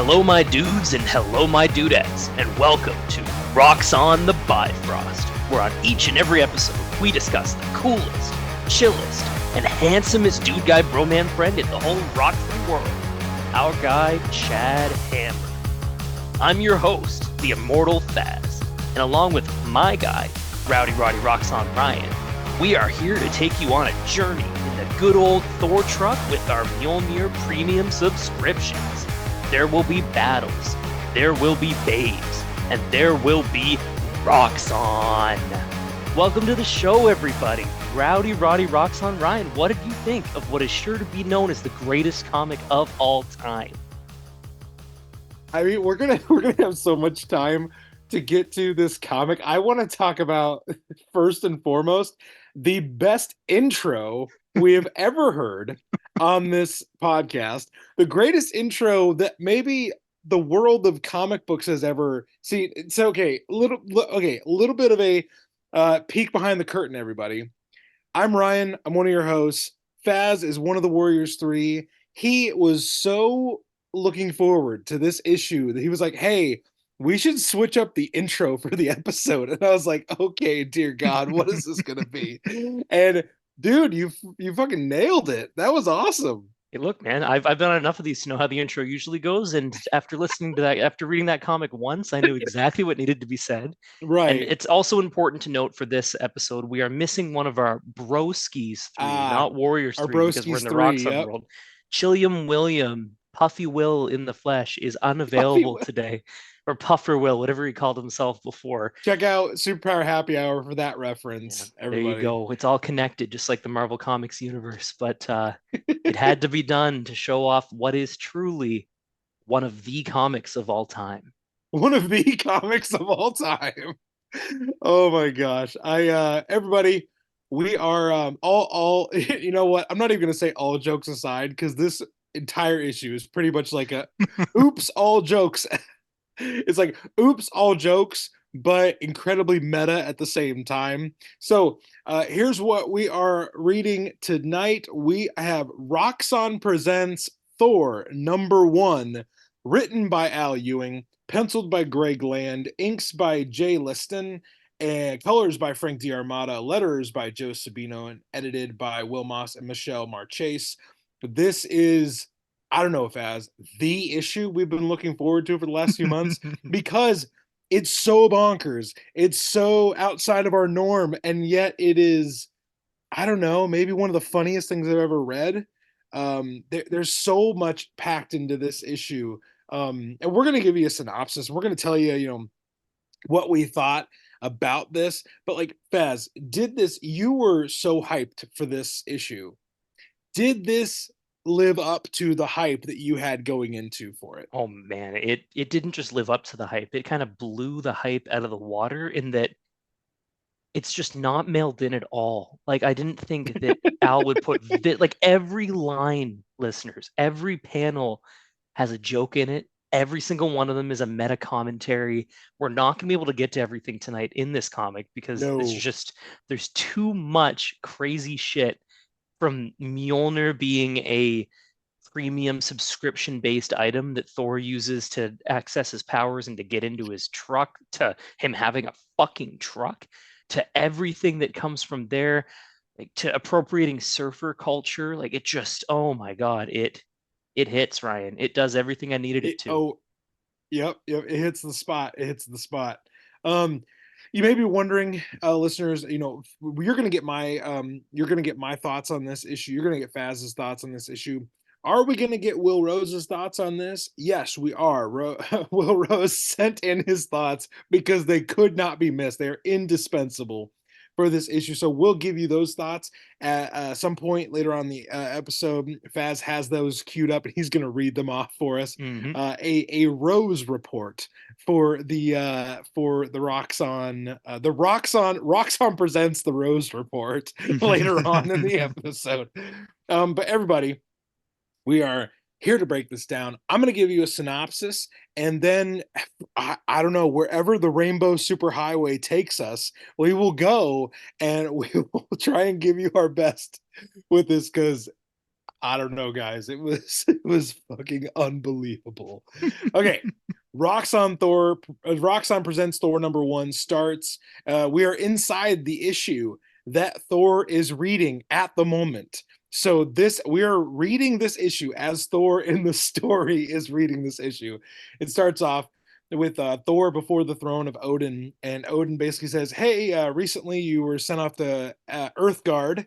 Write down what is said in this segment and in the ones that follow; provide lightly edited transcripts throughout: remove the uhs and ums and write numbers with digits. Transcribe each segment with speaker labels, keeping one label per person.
Speaker 1: Hello, my dudes, and hello, my dudettes, and welcome to Roxxon the Bifrost, where on each and every episode we discuss the coolest, chillest, and handsomest dude guy broman friend in the whole rock-free world, our guy Chad Hammer. I'm your host, the immortal Faz, and along with my guy, Rowdy Roxxon Ryan, we are here to take you on a journey in the good old Thor Truck with our Mjolnir premium subscriptions. There will be battles, there will be babes, and there will be Roxxon. Welcome to the show, everybody. Rowdy Roxxon Ryan, what did you think of what is sure to be known as the greatest comic of all time?
Speaker 2: I mean, we're gonna have so much time to get to this comic. I want to talk about, first and foremost, the best intro we have ever heard on this podcast. The greatest intro that maybe the world of comic books has ever seen. It's okay, a little bit of a peek behind the curtain, everybody. I'm Ryan. I'm one of your hosts. Faz is one of the Warriors 3. He was so looking forward to this issue that he was like, hey, we should switch up the intro for the episode. And I was like, okay, dear God, what is this going to be? And dude, you fucking nailed it. That was awesome.
Speaker 1: Hey, look, man, I've done enough of these to know how the intro usually goes. And after listening to that, after reading that comic once, I knew exactly what needed to be said.
Speaker 2: Right.
Speaker 1: And it's also important to note for this episode, we are missing one of our broskies 3, not Warriors 3, because we're in the Roxxon world. Chilliam William, Puffy Will in the flesh, is unavailable today. Or Puffer Will, whatever he called himself before.
Speaker 2: Check out Superpower Happy Hour for that reference.
Speaker 1: Yeah, there you go. It's all connected, just like the Marvel Comics universe. But it had to be done to show off what is truly one of the comics of all time.
Speaker 2: One of the comics of all time. Oh my gosh. Everybody, we are all you know what? I'm not even gonna say all jokes aside, because this entire issue is pretty much like a oops, all jokes. It's like, oops, all jokes, but incredibly meta at the same time. So here's what we are reading tonight. We have Roxxon Presents Thor #1, written by Al Ewing, penciled by Greg Land, inks by Jay Liston, and colors by Frank D'Armata, letters by Joe Sabino, and edited by Will Moss and Michelle Marchese. This is, I don't know if as the issue we've been looking forward to for the last few months, because it's so bonkers. It's so outside of our norm. And yet it is, I don't know, maybe one of the funniest things I've ever read. There's so much packed into this issue. And we're going to give you a synopsis. We're going to tell you, what we thought about this. But like, Faz, you were so hyped for this issue. Did this live up to the hype that you had going into for it?
Speaker 1: Oh man, it didn't just live up to the hype. It kind of blew the hype out of the water in that it's just not mailed in at all. Like, I didn't think that Al would put like every line, listeners, every panel has a joke in it. Every single one of them is a meta commentary. We're not going to be able to get to everything tonight in this comic because there's too much crazy shit, from Mjolnir being a premium subscription-based item that Thor uses to access his powers and to get into his truck, to him having a fucking truck, to everything that comes from there, like to appropriating surfer culture. Like, it just, oh my God, it hits, Ryan. It does everything I needed it to.
Speaker 2: Oh, yep, it hits the spot. You may be wondering, listeners, you're gonna get my thoughts on this issue. You're gonna get Faz's thoughts on this issue. Are we gonna get Will Rose's thoughts on this? Yes, we are. Will Rose sent in his thoughts because they could not be missed. They're indispensable for this issue. So we'll give you those thoughts at some point later on the episode. Faz has those queued up and he's going to read them off for us.
Speaker 1: Mm-hmm.
Speaker 2: A Rose report for the Roxxon presents the Rose report later on in the episode. But everybody, we are here to break this down. I'm going to give you a synopsis, and then I don't know, wherever the Rainbow Superhighway takes us, we will go and we will try and give you our best with this, because I don't know, guys. It was fucking unbelievable. Okay, Roxxon Presents Thor #1 starts. We are inside the issue that Thor is reading at the moment. So this we are reading this issue as Thor in the story is reading this issue. It starts off with Thor before the throne of Odin, and Odin basically says, "Hey, recently you were sent off to Earthgard,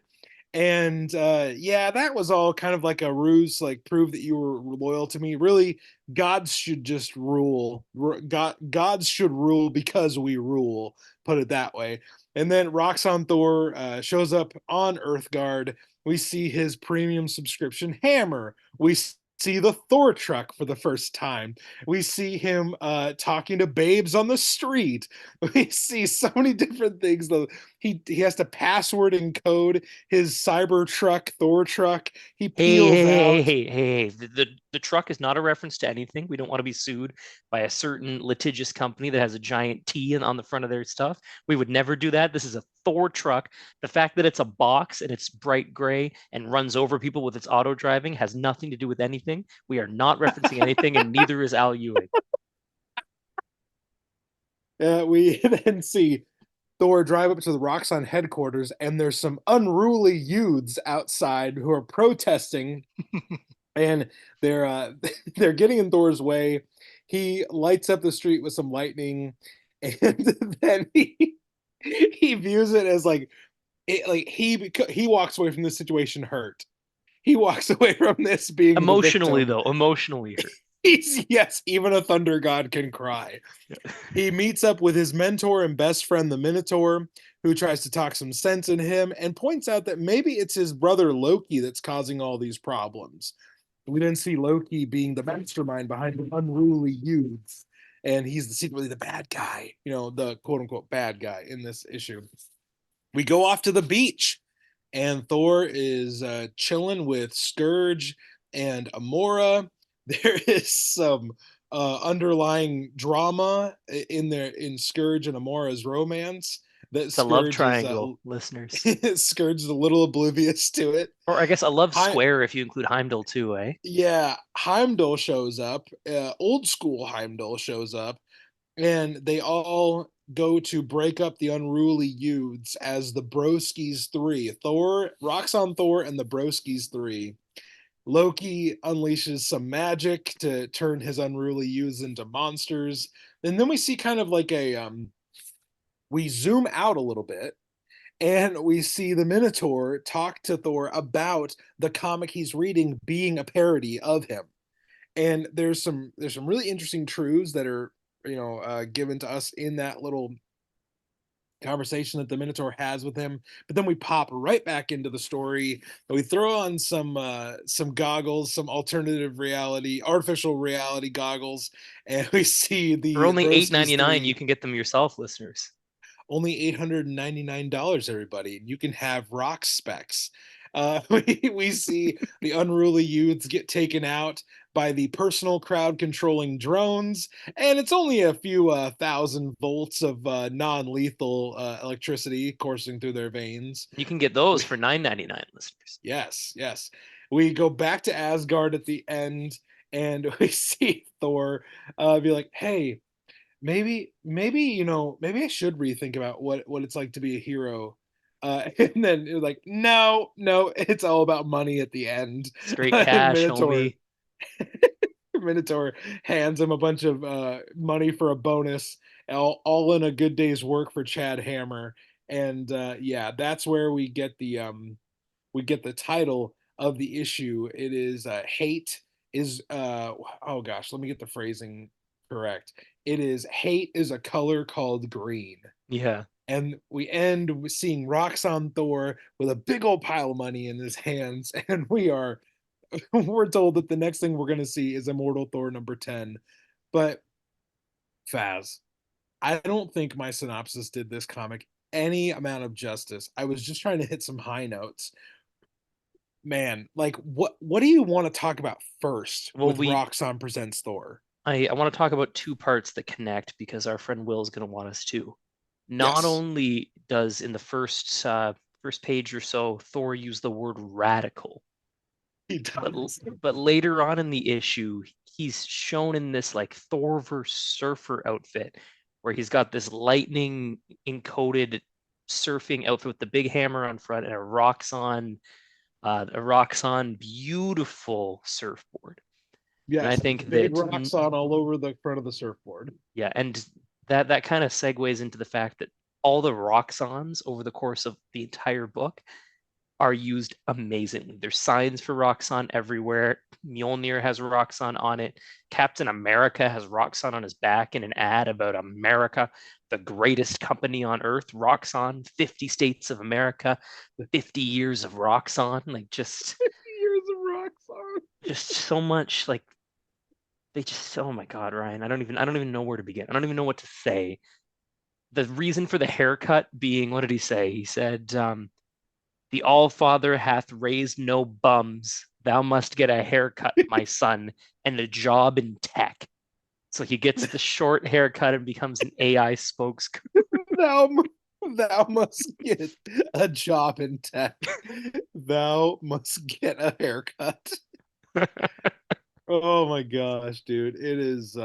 Speaker 2: and yeah, that was all kind of like a ruse, like prove that you were loyal to me. Really, gods should just rule. Gods should rule because we rule. Put it that way." And then Roxxon Thor shows up on Earthgard. We see his premium subscription hammer. We see the Thor truck for the first time. We see him talking to babes on the street. We see so many different things. Though he has to password encode his cyber truck, Thor truck. He
Speaker 1: Hey,
Speaker 2: peels
Speaker 1: hey, hey,
Speaker 2: out.
Speaker 1: hey, hey, hey. The truck is not a reference to anything. We don't want to be sued by a certain litigious company that has a giant T on the front of their stuff. We would never do that. This is a Thor truck. The fact that it's a box and it's bright gray and runs over people with its auto driving has nothing to do with anything. We are not referencing anything, and neither is Al Ewing.
Speaker 2: We then see Thor drive up to the Roxxon headquarters, and there's some unruly youths outside who are protesting, and they're they're getting in Thor's way. He lights up the street with some lightning, and then he views it as like he walks away from this situation hurt. He walks away from this being the
Speaker 1: Emotionally,
Speaker 2: victim.
Speaker 1: though, emotionally hurt.
Speaker 2: He's yes, even a thunder god can cry. He meets up with his mentor and best friend, the Minotaur, who tries to talk some sense in him and points out that maybe it's his brother Loki that's causing all these problems. We then see Loki being the mastermind behind the unruly youths, and he's secretly the bad guy, the quote unquote bad guy in this issue. We go off to the beach, and Thor is chilling with Scourge and Amora. There is some underlying drama in Scourge and Amora's romance that
Speaker 1: It's a love
Speaker 2: Scourge is
Speaker 1: triangle, listeners.
Speaker 2: Scourge is a little oblivious to it.
Speaker 1: Or I guess a love
Speaker 2: Hi,
Speaker 1: square if you include Heimdall too, eh?
Speaker 2: yeah, Heimdall shows up. Old school Heimdall shows up, and they all go to break up the unruly youths as the Broskis Three: Thor, Roxxon Thor, and the Broskis Three. Loki unleashes some magic to turn his unruly youths into monsters, and then we see kind of like we zoom out a little bit, and we see the Minotaur talk to Thor about the comic he's reading being a parody of him. And there's some really interesting truths that are given to us in that little conversation that the Minotaur has with him. But then we pop right back into the story. We throw on some goggles, some alternative reality, artificial reality goggles, and we see
Speaker 1: For
Speaker 2: the
Speaker 1: only
Speaker 2: Broskis
Speaker 1: $8.99, you
Speaker 2: Three.
Speaker 1: can get them yourself, listeners.
Speaker 2: Only $899, everybody. You can have rock specs. We see the unruly youths get taken out by the personal crowd controlling drones, and it's only a few thousand volts of non-lethal electricity coursing through their veins.
Speaker 1: You can get those
Speaker 2: We,
Speaker 1: for $9.99, listeners.
Speaker 2: yes, yes. We go back to Asgard at the end, and we see Thor be like, "Hey, maybe I should rethink about what it's like to be a hero." And then it was like, no, no, it's all about money at the end.
Speaker 1: Straight
Speaker 2: And
Speaker 1: cash,
Speaker 2: Minotaur
Speaker 1: homie.
Speaker 2: Minotaur hands him a bunch of money for a bonus, all in a good day's work for Chad Hammer. And yeah, that's where we get the title of the issue. It is hate is oh gosh, let me get the phrasing correct. It is hate is a color called green.
Speaker 1: Yeah.
Speaker 2: And we end with seeing Roxxon Thor with a big old pile of money in his hands, and we're told that the next thing we're gonna see is Immortal Thor #10. But Faz, I don't think my synopsis did this comic any amount of justice. I was just trying to hit some high notes. Man, like what do you want to talk about first
Speaker 1: Well,
Speaker 2: with Roxxon Presents Thor?
Speaker 1: I want to talk about two parts that connect because our friend Will is going to want us to. Not
Speaker 2: Yes.
Speaker 1: only does in the first page or so Thor use the word radical,
Speaker 2: He
Speaker 1: But
Speaker 2: does.
Speaker 1: but later on in the issue, he's shown in this like Thor versus Surfer outfit where he's got this lightning encoded surfing outfit with the big hammer on front and a Roxxon beautiful surfboard. And I
Speaker 2: Yes,
Speaker 1: think
Speaker 2: big
Speaker 1: that
Speaker 2: rocks on all over the front of the surfboard.
Speaker 1: yeah, and that kind of segues into the fact that all the Roxxons over the course of the entire book are used amazingly. There's signs for Roxxon everywhere. Mjolnir has Roxxon on it. Captain America has Roxxon on his back in an ad about America, the greatest company on earth. Roxxon, 50 states of America, 50 years of Roxxon. Like
Speaker 2: Years of rocks on.
Speaker 1: just so much like they just oh my God, Ryan. I don't even know where to begin. I don't even know what to say. The reason for the haircut being, what did he say? He said, the All-Father hath raised no bums. Thou must get a haircut, my son, and a job in tech. So he gets the short haircut and becomes an AI spokes.
Speaker 2: Thou, thou must get a job in tech. Thou must get a haircut. Oh my gosh, dude. It is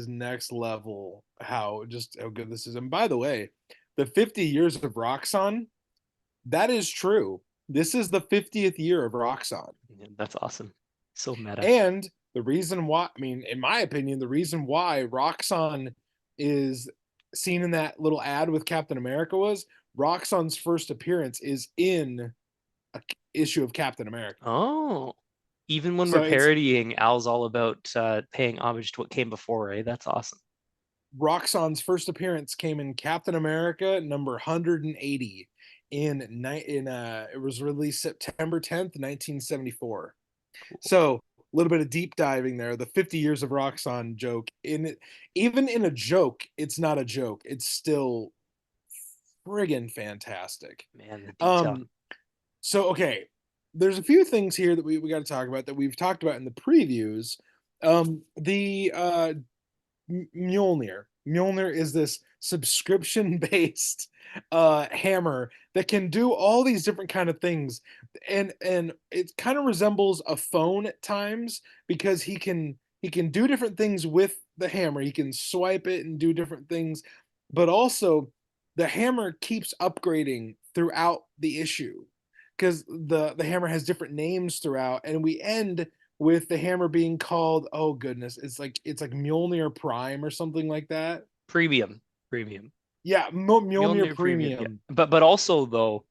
Speaker 2: next level how just how good this is. And by the way, the 50 years of Roxxon, that is true. This is the 50th year of Roxxon.
Speaker 1: Yeah, that's awesome. So meta.
Speaker 2: And the reason why, I mean, in my opinion, the reason why Roxxon is seen in that little ad with Captain America was Roxxon's first appearance is in a issue of Captain America.
Speaker 1: Oh, even when we're
Speaker 2: So it's
Speaker 1: parodying, Al's all about paying homage to what came before, eh? That's awesome.
Speaker 2: Roxxon's first appearance came in Captain America number 180 it was released September 10th, 1974.
Speaker 1: Cool.
Speaker 2: So a little bit of deep diving there. The 50 years of Roxxon joke in it, even in a joke, it's not a joke. It's still friggin' fantastic.
Speaker 1: Man, the detail.
Speaker 2: Um, so okay, there's a few things here that we got to talk about that we've talked about in the previews. The Mjolnir. Mjolnir is this subscription based hammer that can do all these different kind of things, and it kind of resembles a phone at times because he can do different things with the hammer. He can swipe it and do different things, but also the hammer keeps upgrading throughout the issue because the hammer has different names throughout, and we end with the hammer being called, oh goodness, it's like Mjolnir Prime or something like that.
Speaker 1: Premium. Premium.
Speaker 2: Yeah, Mjolnir
Speaker 1: Mjolnir Premium. Yeah.
Speaker 2: Premium.
Speaker 1: But also though,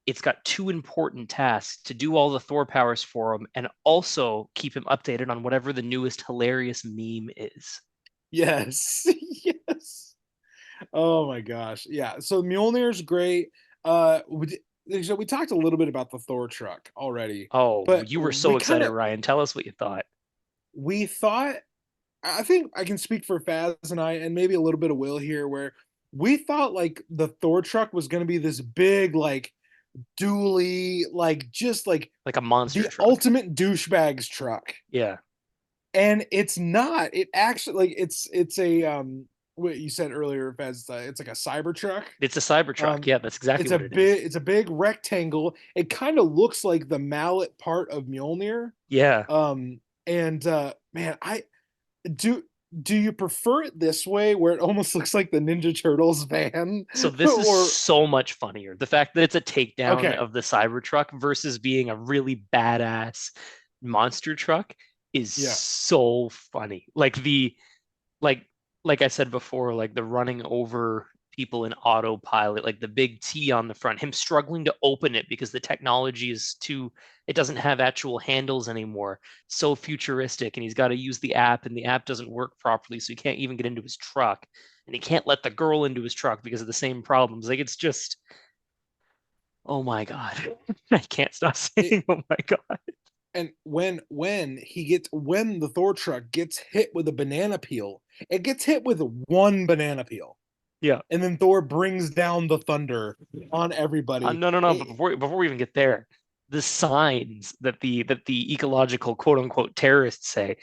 Speaker 1: it's got two important tasks to do all the Thor powers for him and also keep him updated on whatever the newest hilarious meme is.
Speaker 2: Yes. Yes. Oh my gosh. Yeah. So Mjolnir's great. So we talked a little bit about the Thor truck already,
Speaker 1: Oh,
Speaker 2: but
Speaker 1: you were so excited, Ryan. Tell us what you thought.
Speaker 2: we thought I think I can speak for Faz and I, and maybe a little bit of Will here, where we thought like the Thor truck was going to be this big, like dually, like just like
Speaker 1: Like a monster
Speaker 2: the
Speaker 1: truck.
Speaker 2: ultimate douchebags truck,
Speaker 1: Yeah.
Speaker 2: and it's not. It actually like it's a what you said earlier, Faz. It's like a cyber truck.
Speaker 1: It's a Cybertruck.
Speaker 2: Um,
Speaker 1: Yeah, that's exactly
Speaker 2: it's a
Speaker 1: what it is.
Speaker 2: big rectangle. It kind of looks like the mallet part of Mjolnir.
Speaker 1: Yeah.
Speaker 2: And man, I do do you prefer it this way where it almost looks like the Ninja Turtles van?
Speaker 1: So this is
Speaker 2: Or
Speaker 1: so much funnier. The fact that it's a takedown
Speaker 2: okay,
Speaker 1: of the Cybertruck versus being a really badass monster truck is
Speaker 2: yeah,
Speaker 1: so funny. Like like I said before, like the running over people in autopilot, like the big T on the front, him struggling to open it because the technology is too, it doesn't have actual handles anymore. So futuristic, and he's got to use the app, and the app doesn't work properly, so he can't even get into his truck, and he can't let the girl into his truck because of the same problems. Like it's just, oh my God. I can't stop
Speaker 2: it,
Speaker 1: saying, oh my God.
Speaker 2: and when the Thor truck gets hit with a banana peel, it gets hit with one banana peel,
Speaker 1: Yeah.
Speaker 2: and then Thor brings down the thunder on everybody.
Speaker 1: No, no, no. But before we even get there, the signs that the ecological quote unquote terrorists say,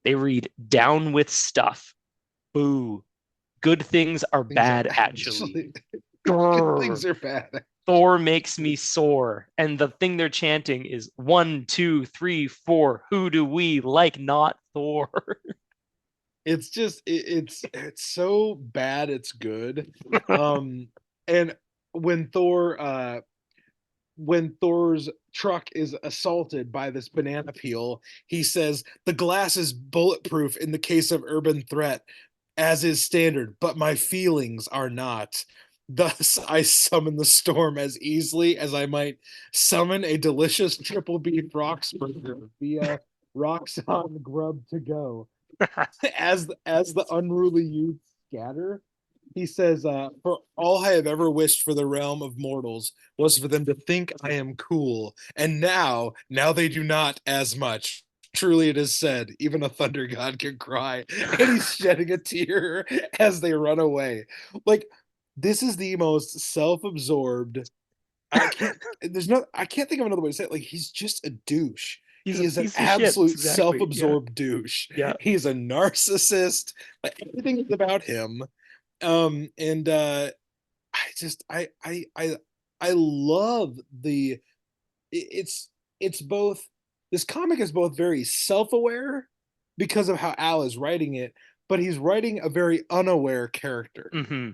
Speaker 1: they read "down with stuff." Boo. Good things are
Speaker 2: Things are
Speaker 1: bad, actually.
Speaker 2: actually good
Speaker 1: Grrr.
Speaker 2: things are bad.
Speaker 1: Thor makes me soar. And the thing they're chanting is 1, 2, 3, 4. Who do we like not Thor?
Speaker 2: It's just it's so bad it's good. Um and when Thor's truck is assaulted by this banana peel, he says the glass is bulletproof in the case of urban threat, as is standard, but my feelings are not. Thus, I summon the storm as easily as I might summon a delicious triple beef rocks burger via Roxxon Grub to go. As the unruly youth scatter, he says, "For all I have ever wished for the realm of mortals was for them to think I am cool, and now they do not as much. Truly, it is said, even a thunder god can cry." And he's shedding a tear as they run away. Like, this is the most self-absorbed. I can't think of another way to say it. Like, he's just a douche.
Speaker 1: He's
Speaker 2: He
Speaker 1: a
Speaker 2: is an
Speaker 1: piece of shit.
Speaker 2: absolute
Speaker 1: Exactly. Yeah.
Speaker 2: self-absorbed douche.
Speaker 1: Yeah.
Speaker 2: He's a narcissist. Like, everything is about him. And I just I love it's it's both, this comic is both very self-aware because of how Al is writing it, but he's writing a very unaware character.
Speaker 1: Hmm.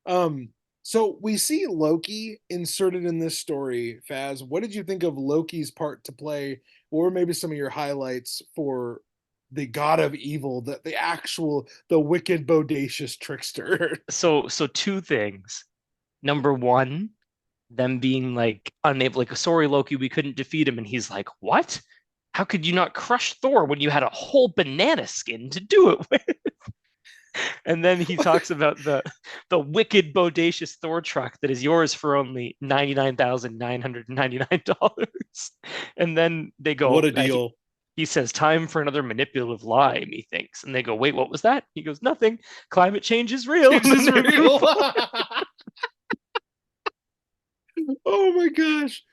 Speaker 2: um so we see Loki inserted in this story. Faz, what did you think of Loki's part to play, or maybe some of your highlights for the god of evil, the wicked bodacious trickster?
Speaker 1: So two things. Number one, them being like unable, like, sorry, Loki, we couldn't defeat him. And he's like, what? How could you not crush Thor when you had a whole banana skin to do it with? And then he talks about the wicked bodacious Thor truck that is yours for only $99,999. And then they
Speaker 2: What
Speaker 1: go,
Speaker 2: a deal.
Speaker 1: he says, time for another manipulative lie, methinks. And they go, wait, what was that? He goes, nothing. Climate change is real.
Speaker 2: This
Speaker 1: And then
Speaker 2: is
Speaker 1: they move
Speaker 2: real.
Speaker 1: on.
Speaker 2: Oh my gosh.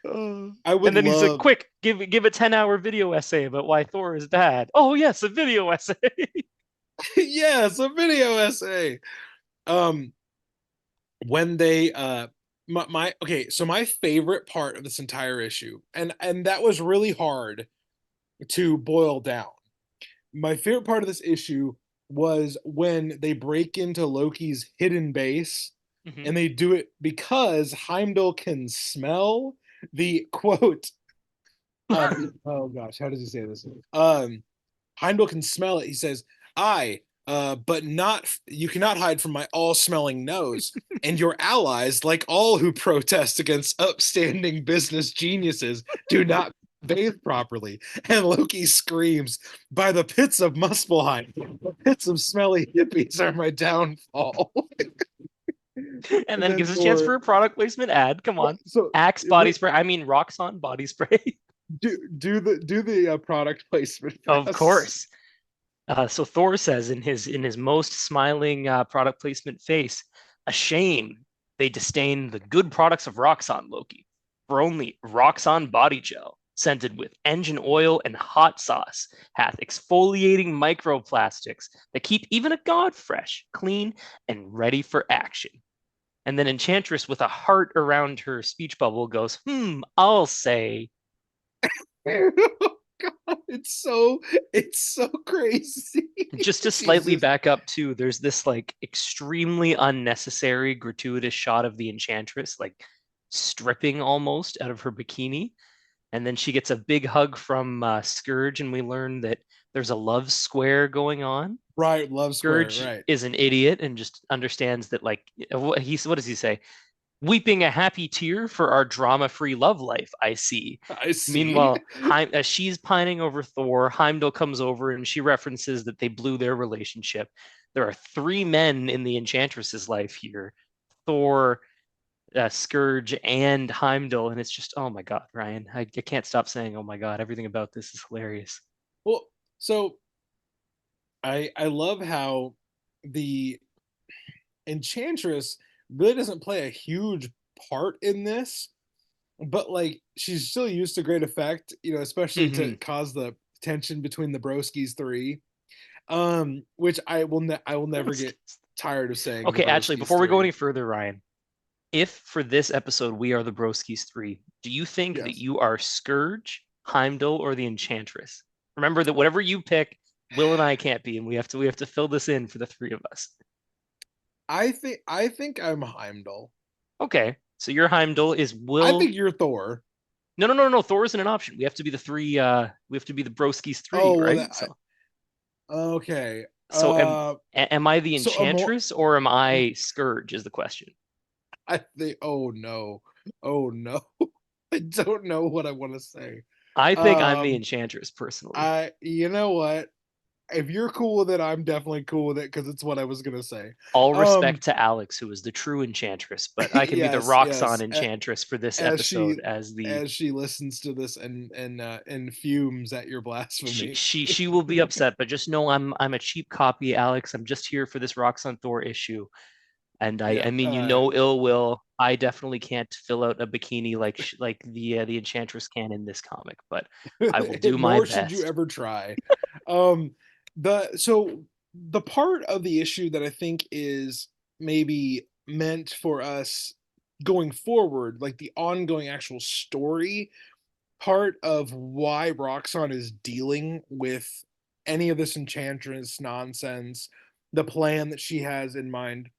Speaker 2: I would
Speaker 1: And then he said,
Speaker 2: love,
Speaker 1: quick, give a 10-hour video essay about why Thor is bad. Oh, yes, a video essay.
Speaker 2: yes, a video essay. Um, when they my okay, so my favorite part of this entire issue, and that was really hard to boil down. My favorite part of this issue was when they break into Loki's hidden base,
Speaker 1: Hmm.
Speaker 2: and they do it because Heimdall can smell the quote. Oh gosh, how does he say this? Heimdall can smell it. He says, "I, but not you cannot hide from my all-smelling nose. And your allies, like all who protest against upstanding business geniuses, do not bathe properly." And Loki screams, "By the pits of Muspelheim, the pits of smelly hippies are my downfall."
Speaker 1: And
Speaker 2: And
Speaker 1: then
Speaker 2: then
Speaker 1: gives us a chance
Speaker 2: Thor,
Speaker 1: for a product placement ad. Come on.
Speaker 2: so
Speaker 1: Axe body spray. I mean, Roxxon body spray.
Speaker 2: do the product placement
Speaker 1: Of
Speaker 2: fast.
Speaker 1: course. So Thor says in his most smiling product placement face, a shame they disdain the good products of Roxxon, Loki. For only Roxxon body gel, scented with engine oil and hot sauce, hath exfoliating microplastics that keep even a god fresh, clean, and ready for action. And then Enchantress, with a heart around her speech bubble, goes, I'll say.
Speaker 2: God, it's so crazy.
Speaker 1: Just to
Speaker 2: She's
Speaker 1: slightly
Speaker 2: just
Speaker 1: back up too, there's this like extremely unnecessary, gratuitous shot of the Enchantress, like stripping almost out of her bikini. And then she gets a big hug from Scourge, and we learn that there's a love square going on.
Speaker 2: right, Love Square,
Speaker 1: Scourge
Speaker 2: right.
Speaker 1: is an idiot and just understands that, like, what does he say? Weeping a happy tear for our drama-free love life, I see.
Speaker 2: I see.
Speaker 1: Meanwhile, as she's pining over Thor, Heimdall comes over and she references that they blew their relationship. There are three men in the Enchantress's life here: Thor, Scourge, and Heimdall. And it's just, oh my God, Ryan. I can't stop saying, oh my God. Everything about this is hilarious.
Speaker 2: Well, so I love how the Enchantress really doesn't play a huge part in this, but like she's still used to great effect, especially
Speaker 1: Hmm.
Speaker 2: to cause the tension between the Broskies three. Which I will never get tired of saying, the
Speaker 1: Okay, actually,
Speaker 2: Broskies
Speaker 1: before we go
Speaker 2: three.
Speaker 1: any further, Ryan, if for this episode we are the Broskis three, do you think that
Speaker 2: Yes.
Speaker 1: you are Scourge, Heimdall, or the Enchantress? Remember that whatever you pick, Will and I can't be, and we have to fill this in for the three of us.
Speaker 2: I think I'm Heimdall.
Speaker 1: Okay, so your Heimdall is
Speaker 2: I
Speaker 1: Will.
Speaker 2: think you're Thor.
Speaker 1: No, no, no, no. Thor isn't an option. We have to be the three. We have to be the Broskis three,
Speaker 2: Oh well,
Speaker 1: right?
Speaker 2: that
Speaker 1: So,
Speaker 2: okay.
Speaker 1: so am I the
Speaker 2: So a more
Speaker 1: Enchantress or am I Scourge? Is the question.
Speaker 2: I think. Oh no. Oh no. I don't know what I want to say.
Speaker 1: I think I'm the
Speaker 2: Um,
Speaker 1: Enchantress personally.
Speaker 2: I you know what? If you're cool with it, I'm definitely cool with it because it's what I was gonna say.
Speaker 1: All
Speaker 2: Um,
Speaker 1: respect to Alex, who is the true Enchantress, but I can be the
Speaker 2: yes,
Speaker 1: Roxxon
Speaker 2: yes.
Speaker 1: Enchantress for this
Speaker 2: As
Speaker 1: episode
Speaker 2: she
Speaker 1: as the
Speaker 2: as she listens to this and fumes at your
Speaker 1: she
Speaker 2: blasphemy.
Speaker 1: she she will be upset, but just know I'm a cheap copy, Alex. I'm just here for this Roxxon Thor issue. And I
Speaker 2: Yeah.
Speaker 1: mean, ill will. I definitely can't fill out a bikini like the Enchantress can in this comic, but I will do my
Speaker 2: Nor should you
Speaker 1: best.
Speaker 2: ever try. Um, the part of the issue that I think is maybe meant for us going forward, like the ongoing actual story part of why Roxxon is dealing with any of this enchantress nonsense, the plan that she has in mind,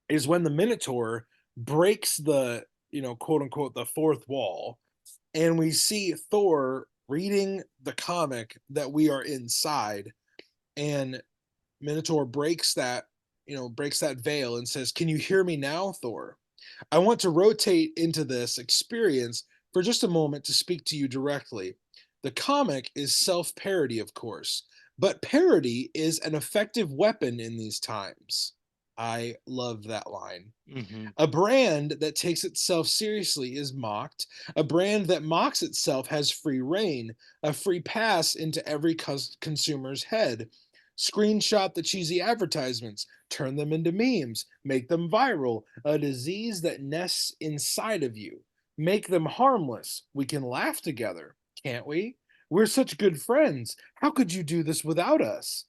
Speaker 2: is when the Minotaur breaks the, quote unquote, the fourth wall, and we see Thor reading the comic that we are inside, and Minotaur breaks that veil and says, "Can you hear me now, Thor? I want to rotate into this experience for just a moment to speak to you directly. The comic is self parody, of course, but parody is an effective weapon in these times." I love that line.
Speaker 1: Hmm.
Speaker 2: A brand that takes itself seriously is mocked. A brand that mocks itself has free reign, a free pass into every consumer's head. Screenshot the cheesy advertisements, turn them into memes, make them viral, a disease that nests inside of you. Make them harmless. We can laugh together, can't we? We're such good friends. How could you do this without us?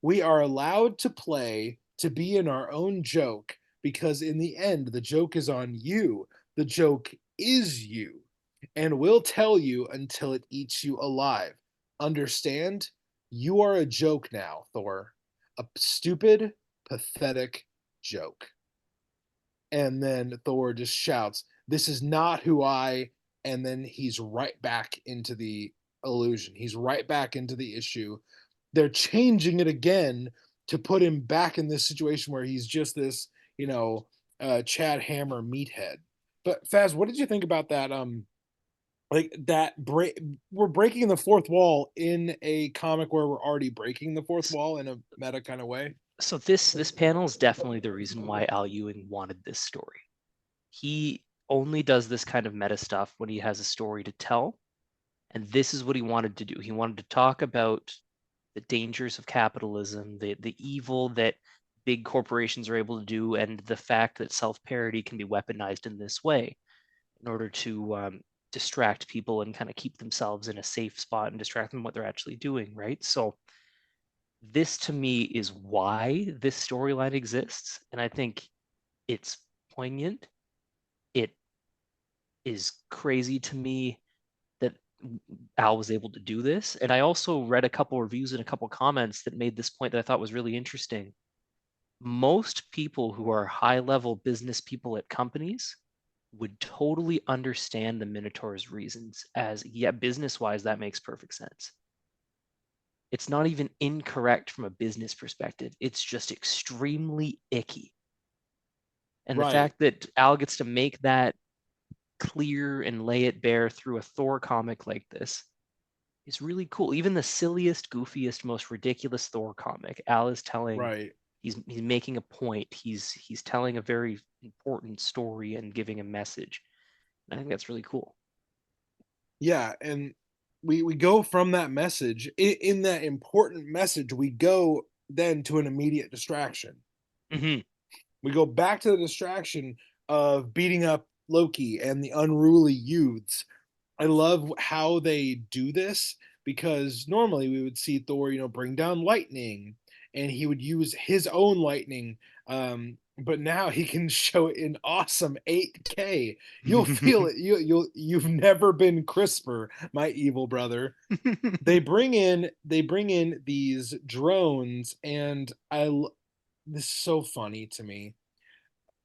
Speaker 2: We are allowed to play, to be in our own joke, because in the end, the joke is on you. The joke is you. And we'll tell you until it eats you alive. Understand? You are a joke now, Thor. A stupid, pathetic joke. And then Thor just shouts, "This is not who I." And then he's right back into the illusion. He's right back into the issue. They're changing it again to put him back in this situation where he's just this, Chad Hammer meathead. But Faz, what did you think about that? Like that break, we're breaking the fourth wall in a comic where we're already breaking the fourth wall in a meta kind of way.
Speaker 1: So this panel is definitely the reason why Al Ewing wanted this story. He only does this kind of meta stuff when he has a story to tell, and this is what he wanted to do. He wanted to talk about the dangers of capitalism, the evil that big corporations are able to do, and the fact that self-parody can be weaponized in this way in order to distract people and kind of keep themselves in a safe spot and distract them from what they're actually doing, right? So this to me is why this storyline exists, and I think it's poignant. It is crazy to me that Al was able to do this. And I also read a couple reviews and a couple comments that made this point that I thought was really interesting. Most people who are high level business people at companies would totally understand the Minotaur's reasons as, yeah, business wise, that makes perfect sense. It's not even incorrect from a business perspective. It's just extremely icky. And the
Speaker 2: Right,
Speaker 1: fact that Al gets to make that clear and lay it bare through a Thor comic like this is really cool. Even the silliest, goofiest, most ridiculous Thor comic, Al is telling
Speaker 2: right.
Speaker 1: he's making a point. He's telling a very important story and giving a message. And I think that's really cool.
Speaker 2: Yeah, and we go from that message, in that important message, we go then to an immediate distraction.
Speaker 1: Hmm.
Speaker 2: We go back to the distraction of beating up Loki and the unruly youths. I love how they do this because normally we would see Thor, bring down lightning, and he would use his own lightning but now he can show it in awesome 8K. You'll feel it. You've never been crisper, my evil brother. They bring in these drones, and this is so funny to me.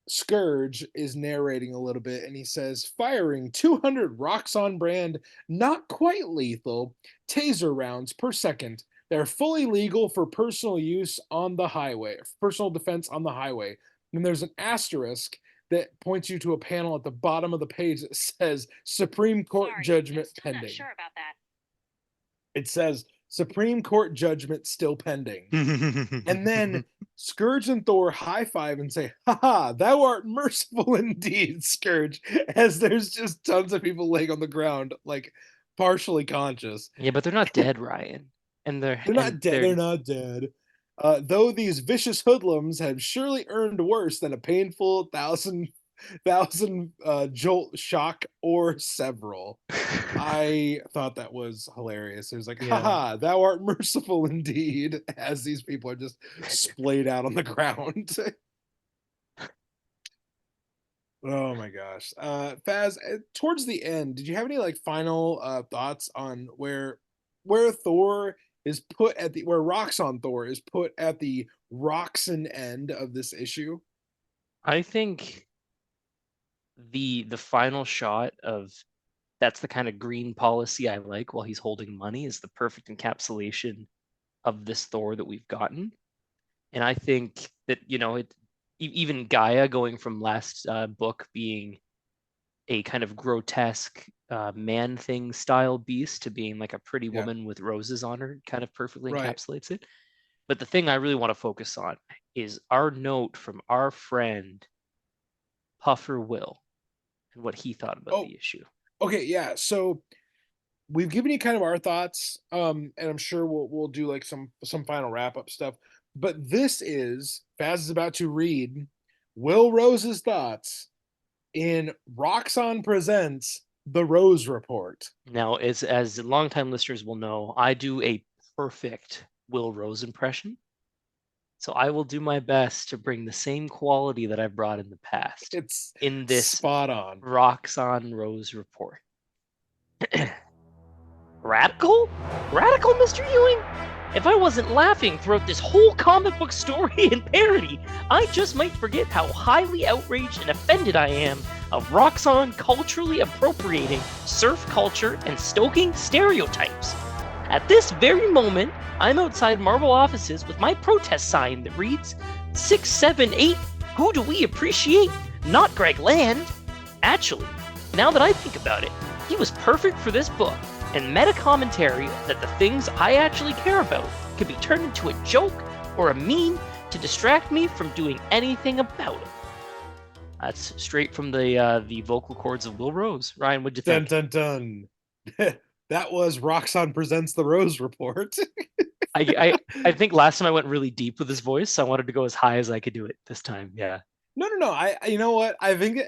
Speaker 2: Scourge is narrating a little bit, and he says, firing 200 Roxxon brand, not quite lethal, taser rounds per second. They're fully legal for personal use on the highway, personal defense on the highway. And there's an asterisk that points you to a panel at the bottom of the page that says Supreme Court
Speaker 3: Sorry,
Speaker 2: judgment
Speaker 3: I'm still
Speaker 2: pending.
Speaker 3: not sure about that.
Speaker 2: It says Supreme Court judgment still pending. And then Scourge and Thor high five and say, haha, thou art merciful indeed, Scourge, as there's just tons of people laying on the ground, like partially conscious.
Speaker 1: Yeah, but they're not dead, Ryan. And they're
Speaker 2: They're
Speaker 1: and
Speaker 2: not dead.
Speaker 1: they're
Speaker 2: They're not dead. Though these vicious hoodlums have surely earned worse than a painful thousand jolt shock or several. I thought that was hilarious. It was like,
Speaker 1: yeah.
Speaker 2: haha, thou art merciful indeed, as these people are just splayed out on the ground. Oh my gosh. Faz, towards the end, did you have any like final thoughts on where Thor is put at the where Roxxon Thor is put at the Roxxon end of this issue?
Speaker 1: I think the final shot of that's the kind of green policy I like while he's holding money is the perfect encapsulation of this Thor that we've gotten. And I think that, even Gaia going from last book being a kind of grotesque man thing style beast to being like a pretty
Speaker 2: Yeah,
Speaker 1: woman with roses on her kind of perfectly
Speaker 2: right.
Speaker 1: encapsulates it. But the thing I really want to focus on is our note from our friend Puffer Will and what he thought about
Speaker 2: Oh,
Speaker 1: the issue.
Speaker 2: okay, yeah. So we've given you kind of our thoughts, and I'm sure we'll do like some final wrap up stuff. But this is Faz is about to read Will Rose's thoughts in Roxxon Presents The Rose Report.
Speaker 1: Now, as longtime listeners will know, I do a perfect Will Rose impression. So I will do my best to bring the same quality that I've brought in the past
Speaker 2: It's
Speaker 1: in this
Speaker 2: spot on.
Speaker 1: Roxxon Rose report. Radical? Radical, Mr. Ewing? If I wasn't laughing throughout this whole comic book story and parody, I just might forget how highly outraged and offended I am of Roxxon culturally appropriating surf culture and stoking stereotypes. At this very moment, I'm outside Marvel offices with my protest sign that reads 678, who do we appreciate? Not Greg Land. Actually, now that I think about it, he was perfect for this book, and meta commentary that the things I actually care about could be turned into a joke or a meme to distract me from doing anything about it. That's straight from the vocal cords of Will Rose. Ryan, what'd you
Speaker 2: Dun
Speaker 1: think?
Speaker 2: dun dun. That was Roxxon Presents The Rose Report.
Speaker 1: I think last time I went really deep with his voice, so I wanted to go as high as I could do it this time. Yeah.
Speaker 2: No. You know what? I think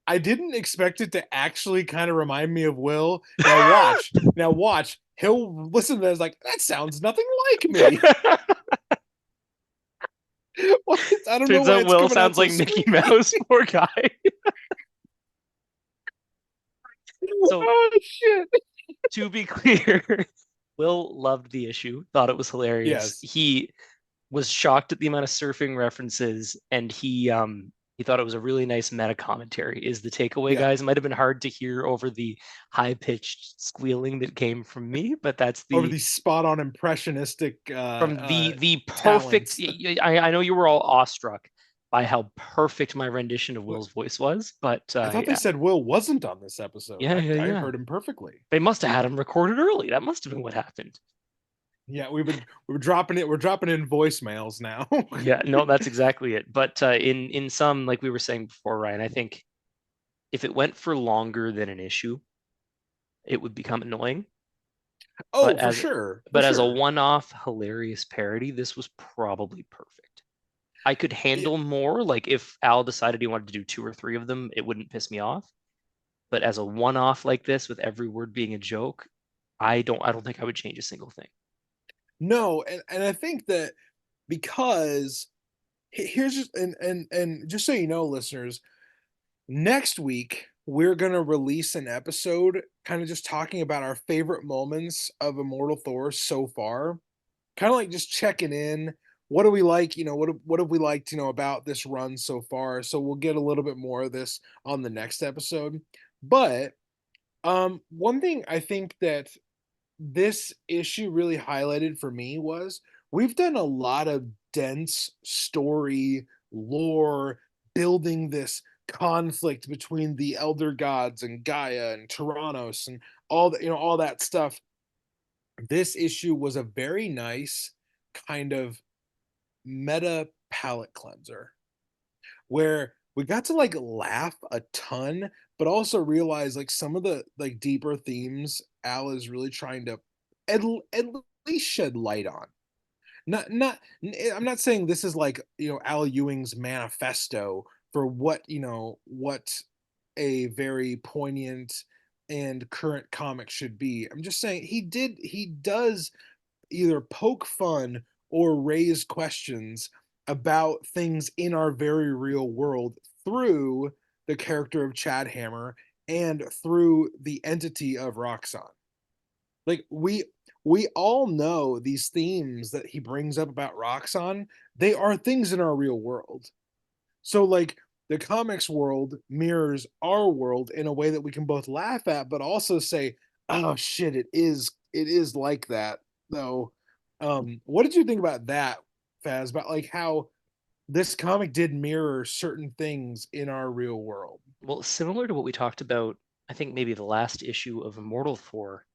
Speaker 2: I didn't expect it to actually kind of remind me of Will. Now watch. Now watch. He'll listen to this like that sounds nothing like me. What? I don't know
Speaker 1: Turns
Speaker 2: why
Speaker 1: out
Speaker 2: it's
Speaker 1: Will
Speaker 2: coming out
Speaker 1: sounds
Speaker 2: so
Speaker 1: like Mickey
Speaker 2: sweetly.
Speaker 1: Mouse, poor guy. So
Speaker 2: Oh shit.
Speaker 1: to be clear, Will loved the issue, thought it was hilarious.
Speaker 2: Yes.
Speaker 1: He was shocked at the amount of surfing references, and he thought it was a really nice meta commentary. Is the takeaway,
Speaker 2: Yeah.
Speaker 1: guys? It might have been hard to hear over the high pitched squealing that came from me, but that's
Speaker 2: Over
Speaker 1: the
Speaker 2: these spot on impressionistic
Speaker 1: from the perfect.
Speaker 2: talents.
Speaker 1: I know you were all awestruck by how perfect my rendition of Will's voice was, but
Speaker 2: I thought they
Speaker 1: yeah,
Speaker 2: said Will wasn't on this episode.
Speaker 1: yeah, yeah,
Speaker 2: I
Speaker 1: yeah.
Speaker 2: heard him perfectly.
Speaker 1: They must have had him recorded early. That must have been what happened.
Speaker 2: Yeah, we're dropping it. We're dropping in voicemails now.
Speaker 1: Yeah, no, that's exactly it. But in some, like we were saying before, Ryan, I think if it went for longer than an issue, it would become annoying. But
Speaker 2: Oh, for
Speaker 1: as
Speaker 2: sure, for
Speaker 1: but as a
Speaker 2: sure.
Speaker 1: one-off hilarious parody, this was probably perfect. I could
Speaker 2: It,
Speaker 1: handle more, like if Al decided he wanted to do two or three of them, it wouldn't piss me off. But as a one-off like this, with every word being a joke, I don't think I would change a single thing.
Speaker 2: no, and I think that because here's just and just so you know, listeners, next week we're gonna release an episode kind of just talking about our favorite moments of Immortal Thor so far, kind of like just checking in. What do we like? What have we liked? About this run so far. So we'll get a little bit more of this on the next episode. But one thing I think that this issue really highlighted for me was we've done a lot of dense story lore building this conflict between the elder gods and Gaia and Tyrannos and all that stuff. This issue was a very nice kind of meta palette cleanser where we got to like laugh a ton, but also realize like some of the like deeper themes Al is really trying to at, at least shed light on. Not I'm not saying this is like Al Ewing's manifesto for what a very poignant and current comic should be. I'm just saying he does either poke fun or raise questions about things in our very real world through the character of Chad Hammer and through the entity of Roxxon. Like we all know these themes that he brings up about Roxxon, they are things in our real world. So like the comics world mirrors our world in a way that we can both laugh at, but also say, "Oh shit, it is like that." Though, what did you think about that, Faz? About like how this comic did mirror certain things in our real world.
Speaker 1: Well, similar to what we talked about, I think maybe the last issue of Immortal Thor,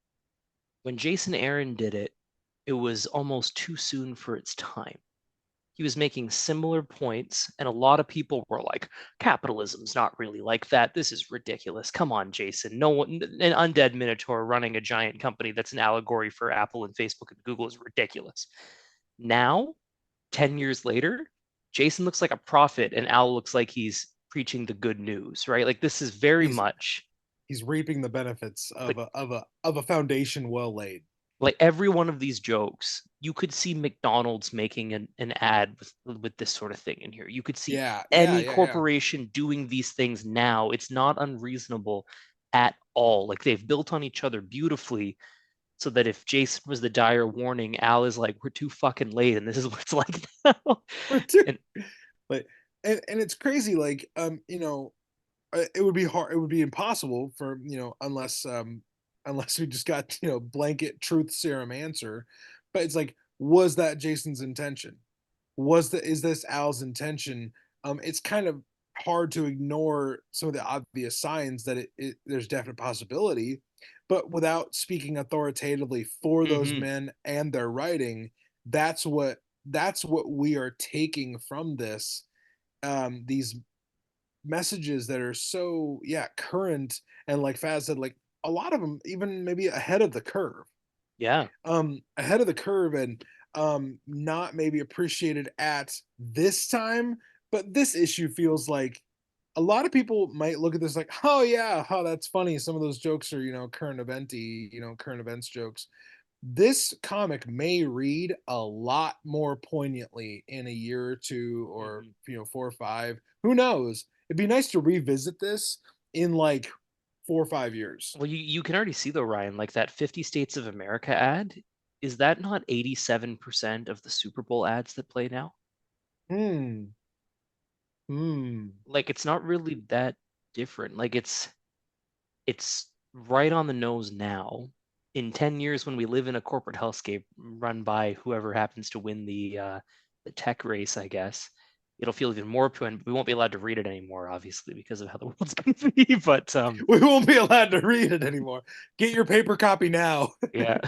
Speaker 1: when Jason Aaron did it, it was almost too soon for its time. He was making similar points, and a lot of people were like, capitalism's not really like that. This is ridiculous. Come on, Jason. No one, an undead Minotaur running a giant company that's an allegory for Apple and Facebook and Google is ridiculous. Now, 10 years later, Jason looks like a prophet, and Al looks like he's preaching the good news, right? Like, this is very
Speaker 2: He's
Speaker 1: much
Speaker 2: he's reaping the benefits
Speaker 1: like
Speaker 2: of a foundation well laid.
Speaker 1: every one of these jokes, you could see McDonald's making an ad with this sort of thing in here. You could see
Speaker 2: Yeah, yeah,
Speaker 1: any
Speaker 2: yeah, yeah.
Speaker 1: corporation doing these things now. It's not unreasonable at all. Like they've built on each other beautifully so that if Jason was the dire warning, Al is like, we're too fucking late and this is what it's like now.
Speaker 2: We're too,
Speaker 1: And
Speaker 2: like, and it's crazy. Like, it would be hard. It would be impossible for unless we just got blanket truth serum answer. But it's like, was that Jason's intention? Is this Al's intention? It's kind of hard to ignore some of the obvious signs that there's definite possibility, but without speaking authoritatively for those
Speaker 1: mhm,
Speaker 2: men and their writing, that's what we are taking from this. These messages that are so current, and like Faz said, like a lot of them even maybe ahead of the curve,
Speaker 1: yeah.
Speaker 2: and not maybe appreciated at this time. But this issue feels like a lot of people might look at this like, oh yeah, oh that's funny, some of those jokes are current events jokes. This comic may read a lot more poignantly in a year or two, or
Speaker 1: Mhm.
Speaker 2: 4 or 5. Who knows? It'd be nice to revisit this in like 4 or 5 years.
Speaker 1: Well, you can already see though, Ryan, like that 50 States of America ad, is that not 87% of the Super Bowl ads that play now?
Speaker 2: Hmm. Hmm.
Speaker 1: Like it's not really that different. Like it's right on the nose now. In 10 years when we live in a corporate hellscape run by whoever happens to win the tech race, I guess, it'll feel even more appealing. We won't be allowed to read it anymore, obviously, because of how the world's going to be. But
Speaker 2: We won't be allowed to read it anymore. Get your paper copy now.
Speaker 1: yeah.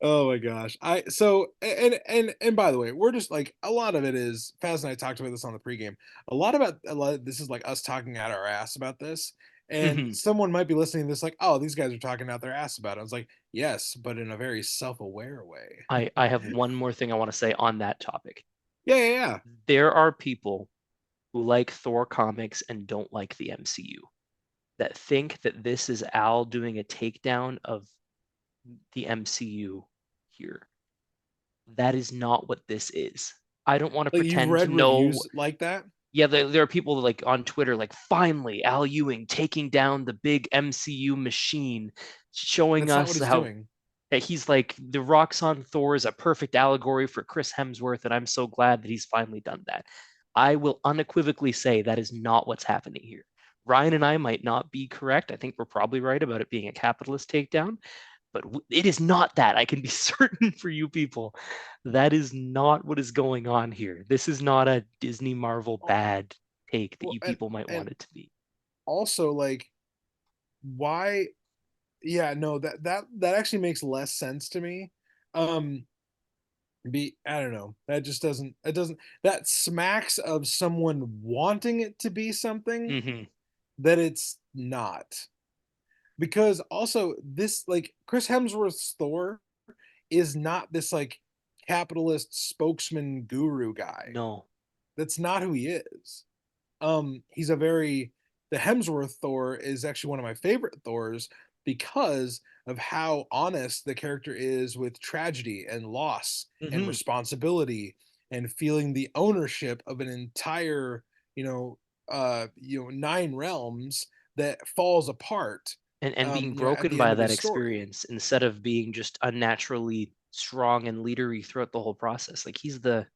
Speaker 2: Oh my gosh. And by the way, we're just like, a lot of it is Faz and I talked about this on the pregame. A lot of this is like us talking out our ass about this. And
Speaker 1: Mhm.
Speaker 2: someone might be listening to this like, oh, these guys are talking out their ass about it. I was like, yes, but in a very self-aware way.
Speaker 1: I have one more thing I want to say on that topic.
Speaker 2: Yeah, yeah, yeah.
Speaker 1: There are people who like Thor comics and don't like the MCU that think that this is Al doing a takedown of the MCU here. That is not what this is. I don't want to
Speaker 2: Like you've
Speaker 1: pretend to
Speaker 2: read
Speaker 1: know.
Speaker 2: reviews like that?
Speaker 1: Yeah, there are people like on Twitter, like, finally, Al Ewing taking down the big MCU machine, showing
Speaker 2: That's not what
Speaker 1: us
Speaker 2: he's
Speaker 1: how
Speaker 2: doing.
Speaker 1: he's like the Roxxon Thor is a perfect allegory for Chris Hemsworth, and I'm so glad that he's finally done that. I will unequivocally say that is not what's happening here. Ryan and I might not be correct. I think we're probably right about it being a capitalist takedown, but it is not that. I can be certain for you people. That is not what is going on here. This is not a Disney Marvel
Speaker 2: Oh,
Speaker 1: bad take that
Speaker 2: well,
Speaker 1: you people might
Speaker 2: and
Speaker 1: want it to be.
Speaker 2: also like why yeah, no, that actually makes less sense to me. Um be I don't know. That just doesn't it doesn't that smacks of someone wanting it to be something
Speaker 1: Hmm.
Speaker 2: that it's not. Because also this like Chris Hemsworth's Thor is not this like capitalist spokesman guru guy.
Speaker 1: No.
Speaker 2: That's not who he is. He's a very the Hemsworth Thor is actually one of my favorite Thors because of how honest the character is with tragedy and loss and
Speaker 1: Hmm.
Speaker 2: responsibility and feeling the ownership of an entire, nine realms that falls apart
Speaker 1: And being
Speaker 2: at
Speaker 1: broken
Speaker 2: the end
Speaker 1: by
Speaker 2: of
Speaker 1: that
Speaker 2: his story.
Speaker 1: experience instead of being just unnaturally strong and leadery throughout the whole process. Like he's the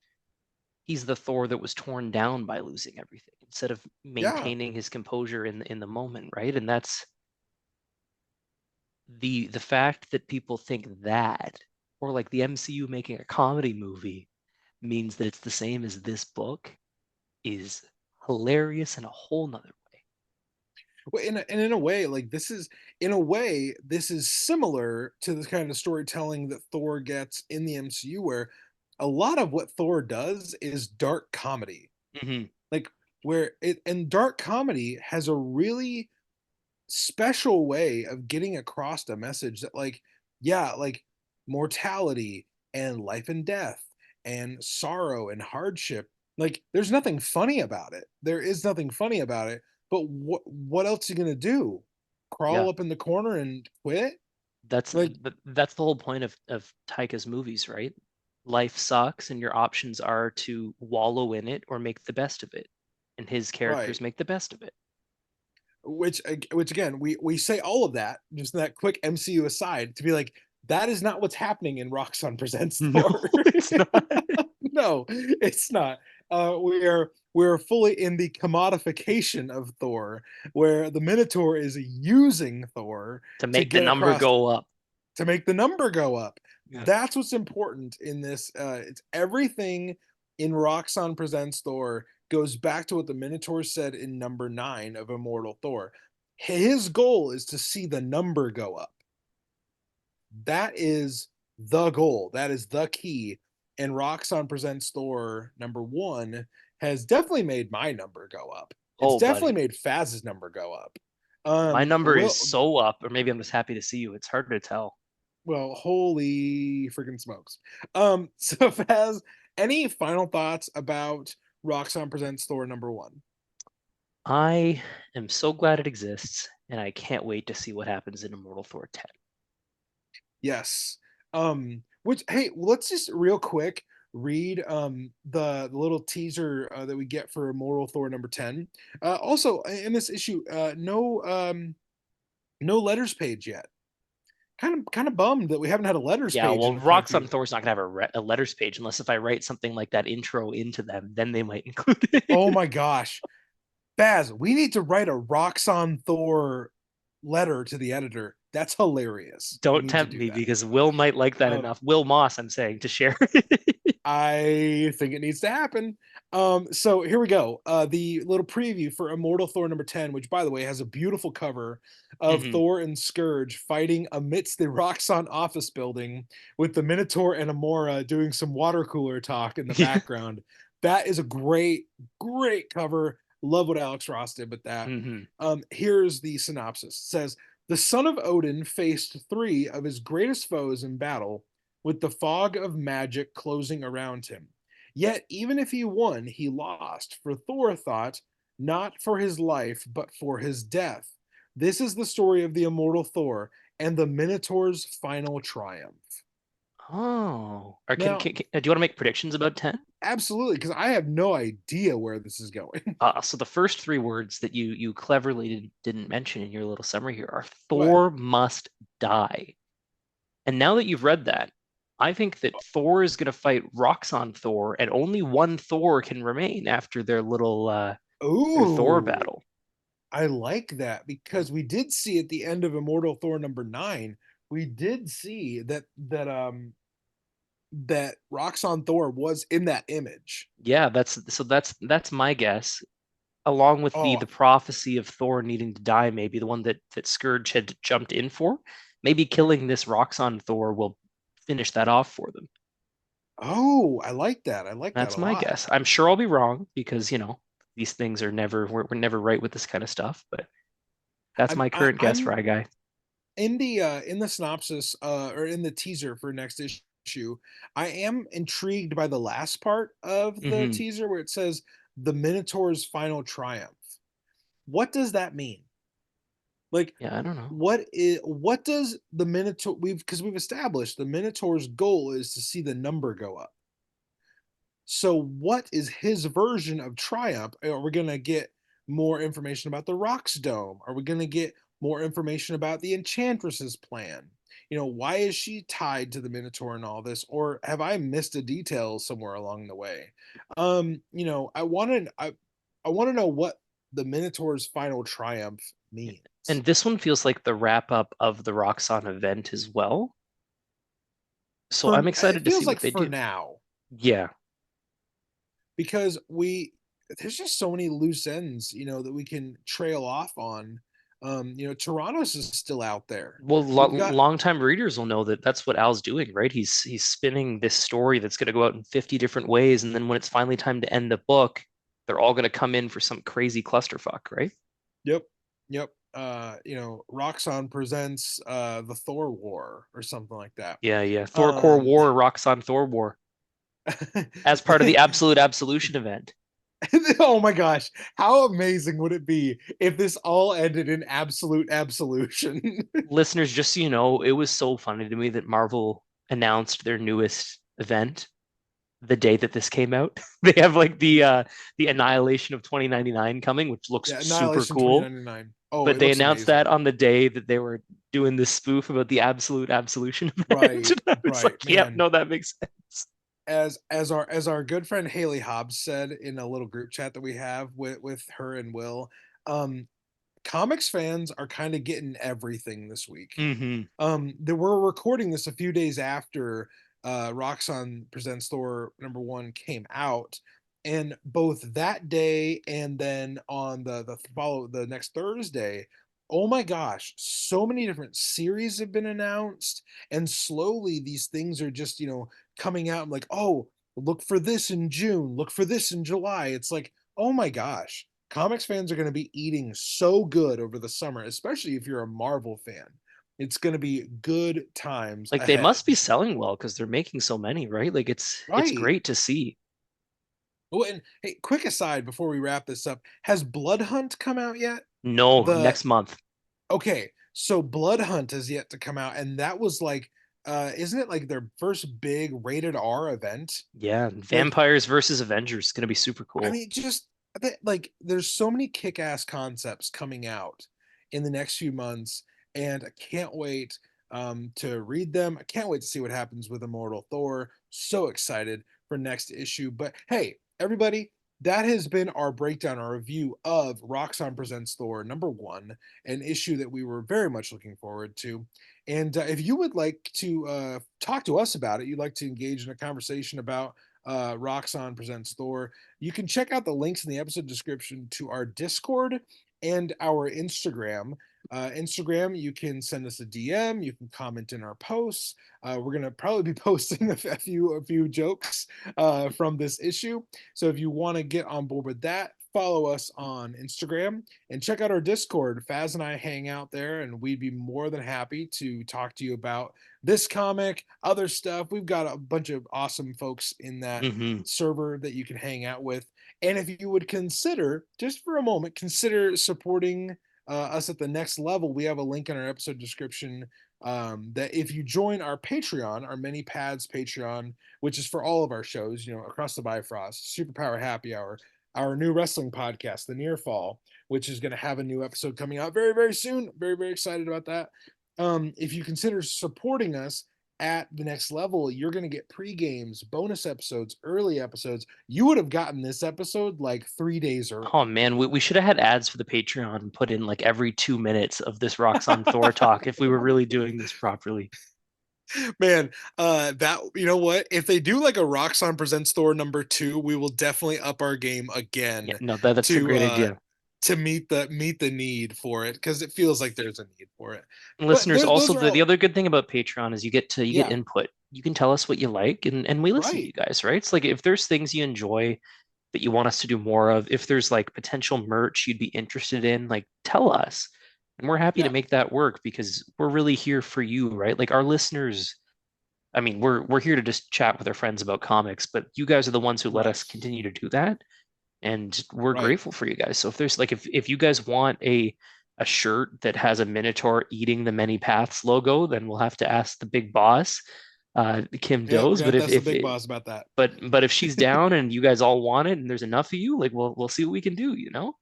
Speaker 1: Thor that was torn down by losing everything instead of
Speaker 2: Yeah.
Speaker 1: maintaining his composure in the moment, right? And that's the fact that people think that, or like the MCU making a comedy movie, means that it's the same as this book is hilarious in a whole nother way.
Speaker 2: Well, and in a way, like in a way, this is similar to the kind of storytelling that Thor gets in the MCU, where a lot of what Thor does is dark comedy.
Speaker 1: Hmm.
Speaker 2: Like where it and dark comedy has a really special way of getting across a message that yeah, like mortality and life and death and sorrow and hardship, like there's nothing funny about it. There is nothing funny about it, but what else are you going to do?
Speaker 1: Yeah,
Speaker 2: Crawl up in the corner and quit? Like
Speaker 1: that's the whole point of Taika's movies, right? Life sucks, and your options are to wallow in it or make the best of it. And his
Speaker 2: right.
Speaker 1: characters make the best of it.
Speaker 2: Which again, we say all of that just that quick MCU aside to be like that is not what's happening in Roxxon Presents
Speaker 1: No,
Speaker 2: Thor.
Speaker 1: it's not.
Speaker 2: No, it's not. We're fully in the commodification of Thor, where the Minotaur is using Thor
Speaker 1: To
Speaker 2: to
Speaker 1: make the
Speaker 2: get
Speaker 1: number
Speaker 2: across
Speaker 1: go up.
Speaker 2: to make the number go up.
Speaker 1: Yeah.
Speaker 2: That's what's important in this. It's everything in Roxxon Presents Thor goes back to what the Minotaur said in number 9 of Immortal Thor. His goal is to see the number go up. That is the goal. That is the key. And Roxxon Presents Thor number 1 has definitely made my number go up. It's
Speaker 1: Oh,
Speaker 2: definitely
Speaker 1: buddy.
Speaker 2: made Faz's number go up.
Speaker 1: My number is
Speaker 2: Will
Speaker 1: so up, or maybe I'm just happy to see you. It's hard to tell.
Speaker 2: Well, holy freaking smokes. So Faz, any final thoughts about Roxxon Presents Thor number 1?
Speaker 1: I am so glad it exists, and I can't wait to see what happens in Immortal Thor 10.
Speaker 2: Yes. Which hey, let's just real quick read the little teaser that we get for Immortal Thor number 10. Also in this issue, no letters page yet. Kind of bummed that we haven't had a letters
Speaker 1: Yeah,
Speaker 2: page
Speaker 1: well,
Speaker 2: in quite a
Speaker 1: Roxxon
Speaker 2: few.
Speaker 1: Thor's not gonna have a letters page unless if I write something like that intro into them, then they might include
Speaker 2: Oh
Speaker 1: it.
Speaker 2: my gosh. Baz, we need to write a Roxxon Thor letter to the editor. That's hilarious. We
Speaker 1: Don't
Speaker 2: need to
Speaker 1: tempt
Speaker 2: do
Speaker 1: me
Speaker 2: that.
Speaker 1: because Will might like that
Speaker 2: Um,
Speaker 1: enough. Will Moss, I'm saying, to share.
Speaker 2: I think it needs to happen. So here we go. The little preview for Immortal Thor number 10, which by the way has a beautiful cover of
Speaker 1: Hmm.
Speaker 2: Thor and Scourge fighting amidst the Roxxon office building with the Minotaur and Amora doing some water cooler talk in the
Speaker 1: Yeah.
Speaker 2: background. That is a great, great cover. Love what Alex Ross did with that.
Speaker 1: Hmm.
Speaker 2: Here's the synopsis. It says the son of Odin faced 3 of his greatest foes in battle with the fog of magic closing around him. Yet, even if he won, he lost, for Thor thought, not for his life, but for his death. This is the story of the immortal Thor and the Minotaur's final triumph.
Speaker 1: Oh, or
Speaker 2: Now,
Speaker 1: do you want to make predictions about 10?
Speaker 2: absolutely, because I have no idea where this is going.
Speaker 1: So the first three words that you cleverly didn't mention in your little summary here are
Speaker 2: What?
Speaker 1: Thor must die. And now that you've read that, I think that Thor is going to fight Roxxon Thor, and only one Thor can remain after their Thor
Speaker 2: Ooh,
Speaker 1: battle.
Speaker 2: I like that because we did see at the end of Immortal Thor #9, we did see that Roxxon Thor was in that image.
Speaker 1: Yeah, that's my guess, along with the
Speaker 2: Oh,
Speaker 1: the prophecy of Thor needing to die, maybe the one that Scourge had jumped in for. Maybe killing this Roxxon Thor will finish that off for them.
Speaker 2: oh, I like that. I like that
Speaker 1: That's
Speaker 2: a
Speaker 1: my
Speaker 2: lot.
Speaker 1: guess. I'm sure I'll be wrong because, these things are never we're never right with this kind of stuff, but that's
Speaker 2: I'm
Speaker 1: my
Speaker 2: I,
Speaker 1: current guess,
Speaker 2: I'm
Speaker 1: Fry Guy.
Speaker 2: in the synopsis or in the teaser for next issue. I am intrigued by the last part of the
Speaker 1: Hmm.
Speaker 2: teaser where it says the Minotaur's final triumph. What does that mean? Like,
Speaker 1: Yeah, I don't know.
Speaker 2: what does the Minotaur, we've established the Minotaur's goal is to see the number go up. So what is his version of triumph? Are we gonna get more information about the Rocks Dome? Are we gonna get more information about the Enchantress's plan? Why is she tied to the Minotaur and all this? Or have I missed a detail somewhere along the way? I want to know what the Minotaur's final triumph means.
Speaker 1: And this one feels like the wrap up of the Roxxon event as well. So
Speaker 2: For
Speaker 1: I'm
Speaker 2: it
Speaker 1: excited to see
Speaker 2: feels
Speaker 1: what
Speaker 2: like
Speaker 1: they
Speaker 2: for
Speaker 1: do.
Speaker 2: now,
Speaker 1: Yeah.
Speaker 2: because there's just so many loose ends, that we can trail off on. Toronto's is still out there.
Speaker 1: Well,
Speaker 2: We've got
Speaker 1: longtime readers will know that that's what Al's doing, right? He's spinning this story that's going to go out in 50 different ways, and then when it's finally time to end the book, they're all going to come in for some crazy clusterfuck, right?
Speaker 2: yep, yep. Roxxon presents the Thor War or something like that.
Speaker 1: Yeah, yeah. Thor Core
Speaker 2: Um
Speaker 1: War rocks on Thor War as part of the Absolute Absolution event.
Speaker 2: oh my gosh, how amazing would it be if this all ended in absolute absolution?
Speaker 1: Listeners, just so you know, it was so funny to me that Marvel announced their newest event the day that this came out. They have like the Annihilation of 2099 coming, which looks
Speaker 2: Yeah,
Speaker 1: super
Speaker 2: Annihilation
Speaker 1: cool.
Speaker 2: 2099. Oh,
Speaker 1: But
Speaker 2: it
Speaker 1: they
Speaker 2: looks
Speaker 1: announced
Speaker 2: amazing.
Speaker 1: that on the day that they were doing this spoof about the Absolute Absolution event.
Speaker 2: Right,
Speaker 1: And I was
Speaker 2: right,
Speaker 1: like, yep,
Speaker 2: man.
Speaker 1: no, that makes sense.
Speaker 2: As our good friend Haley Hobbs said in a little group chat that we have with her and Will, um, comics fans are kind of getting everything this week.
Speaker 1: Hmm.
Speaker 2: That we're recording this a few days after Roxxon Presents Thor #1 came out, and both that day and then on the next Thursday, oh my gosh, so many different series have been announced, and slowly these things are just coming out. I'm like, oh, look for this in June, look for this in July. It's like, oh my gosh, comics fans are going to be eating so good over the summer, especially if you're a Marvel fan. It's going to be good times
Speaker 1: Like they
Speaker 2: ahead.
Speaker 1: must be selling well because they're making so many, right? Like it's
Speaker 2: Right.
Speaker 1: great to see.
Speaker 2: Oh, and hey, quick aside before we wrap this up, has Blood Hunt come out yet?
Speaker 1: No,
Speaker 2: The
Speaker 1: next month.
Speaker 2: Okay, so Blood Hunt is yet to come out, and that was like, isn't it like their first big rated R event?
Speaker 1: Yeah,
Speaker 2: Like,
Speaker 1: Vampires versus Avengers is gonna be super
Speaker 2: I
Speaker 1: cool.
Speaker 2: mean, just like there's so many kick-ass concepts coming out in the next few months, and I can't wait to read them. I can't wait to see what happens with Immortal Thor. So excited for next issue. But hey, everybody, that has been our breakdown, our review of Roxxon Presents Thor #1, an issue that we were very much looking forward to. And if you would like to talk to us about it, you'd like to engage in a conversation about Roxxon Presents Thor, you can check out the links in the episode description to our Discord and our Instagram. Instagram, you can send us a DM. You can comment in our posts. We're gonna probably be posting a few jokes from this issue. So if you want to get on board with that, follow us on Instagram and check out our Discord. Faz and I hang out there, and we'd be more than happy to talk to you about this comic, other stuff. We've got a bunch of awesome folks in that
Speaker 1: Hmm.
Speaker 2: server that you can hang out with. And if you would consider, just for a moment, consider supporting us at the next level, we have a link in our episode description that if you join our Patreon, our Many Pads Patreon, which is for all of our shows, across the Bifrost, Superpower Happy Hour, our new wrestling podcast, The Near Fall, which is going to have a new episode coming out very, very soon. Very, very excited about that. If you consider supporting us at the next level, you're going to get pre-games, bonus episodes, early episodes. You would have gotten this episode like 3 days
Speaker 1: Oh
Speaker 2: early.
Speaker 1: man, we should have had ads for the Patreon and put in like every 2 minutes of this Roxxon Thor talk if we were really doing this properly.
Speaker 2: Man, that you know what? If they do like a Roxxon Presents Thor #2, we will definitely up our game
Speaker 1: Yeah,
Speaker 2: again
Speaker 1: no, that's a
Speaker 2: to
Speaker 1: great
Speaker 2: uh
Speaker 1: idea.
Speaker 2: to meet the need for it because it feels like there's a need for it. But
Speaker 1: Listeners, also
Speaker 2: those are
Speaker 1: the
Speaker 2: all
Speaker 1: other good thing about Patreon is you get
Speaker 2: yeah,
Speaker 1: input. You can tell us what you like and we listen to
Speaker 2: right.
Speaker 1: you guys, right? It's like if there's things you enjoy that you want us to do more of, if there's like potential merch you'd be interested in, like tell us. And we're happy to
Speaker 2: Yeah,
Speaker 1: make that work because we're really here for you, right? Like our listeners, I mean, we're here to just chat with our friends about comics, but you guys are the ones who let
Speaker 2: right.
Speaker 1: us continue to do that, and we're
Speaker 2: Right.
Speaker 1: grateful for you guys. So if there's like if you guys want a shirt that has a Minotaur eating the Many Paths logo, then we'll have to ask the big boss, Kim
Speaker 2: Yeah, we're
Speaker 1: Does.
Speaker 2: gonna
Speaker 1: But
Speaker 2: have to ask the big boss about that.
Speaker 1: but if she's down and you guys all want it and there's enough of you, like we'll see what we can do, you know?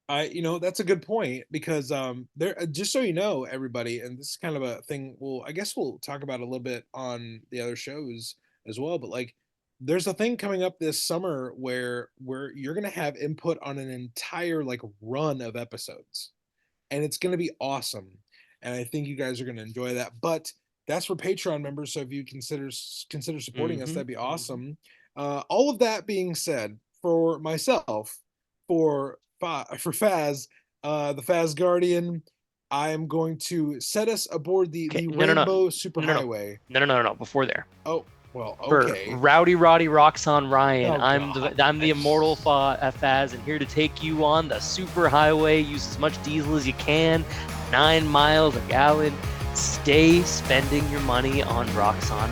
Speaker 2: That's a good point because there just so you know, everybody, and this is kind of a thing. Well, I guess we'll talk about a little bit on the other shows as well. But like, there's a thing coming up this summer where you're gonna have input on an entire like run of episodes, and it's gonna be awesome. And I think you guys are gonna enjoy that. But that's for Patreon members. So if you consider supporting us,
Speaker 1: Mm-hmm.
Speaker 2: that'd be awesome. All of that being said, for myself, for Faz, the Faz Guardian, I am going to set us aboard the
Speaker 1: Okay,
Speaker 2: the
Speaker 1: no, no, no,
Speaker 2: Rainbow
Speaker 1: no, no,
Speaker 2: Superhighway.
Speaker 1: no, no, no, no. Before there,
Speaker 2: Oh, well,
Speaker 1: for
Speaker 2: okay.
Speaker 1: Rowdy Roddy Roxxon Ryan,
Speaker 2: Oh God.
Speaker 1: I'm the immortal Faz, and here to take you on the super highway. Use as much diesel as you can, 9 miles a gallon. Stay spending your money on Roxxon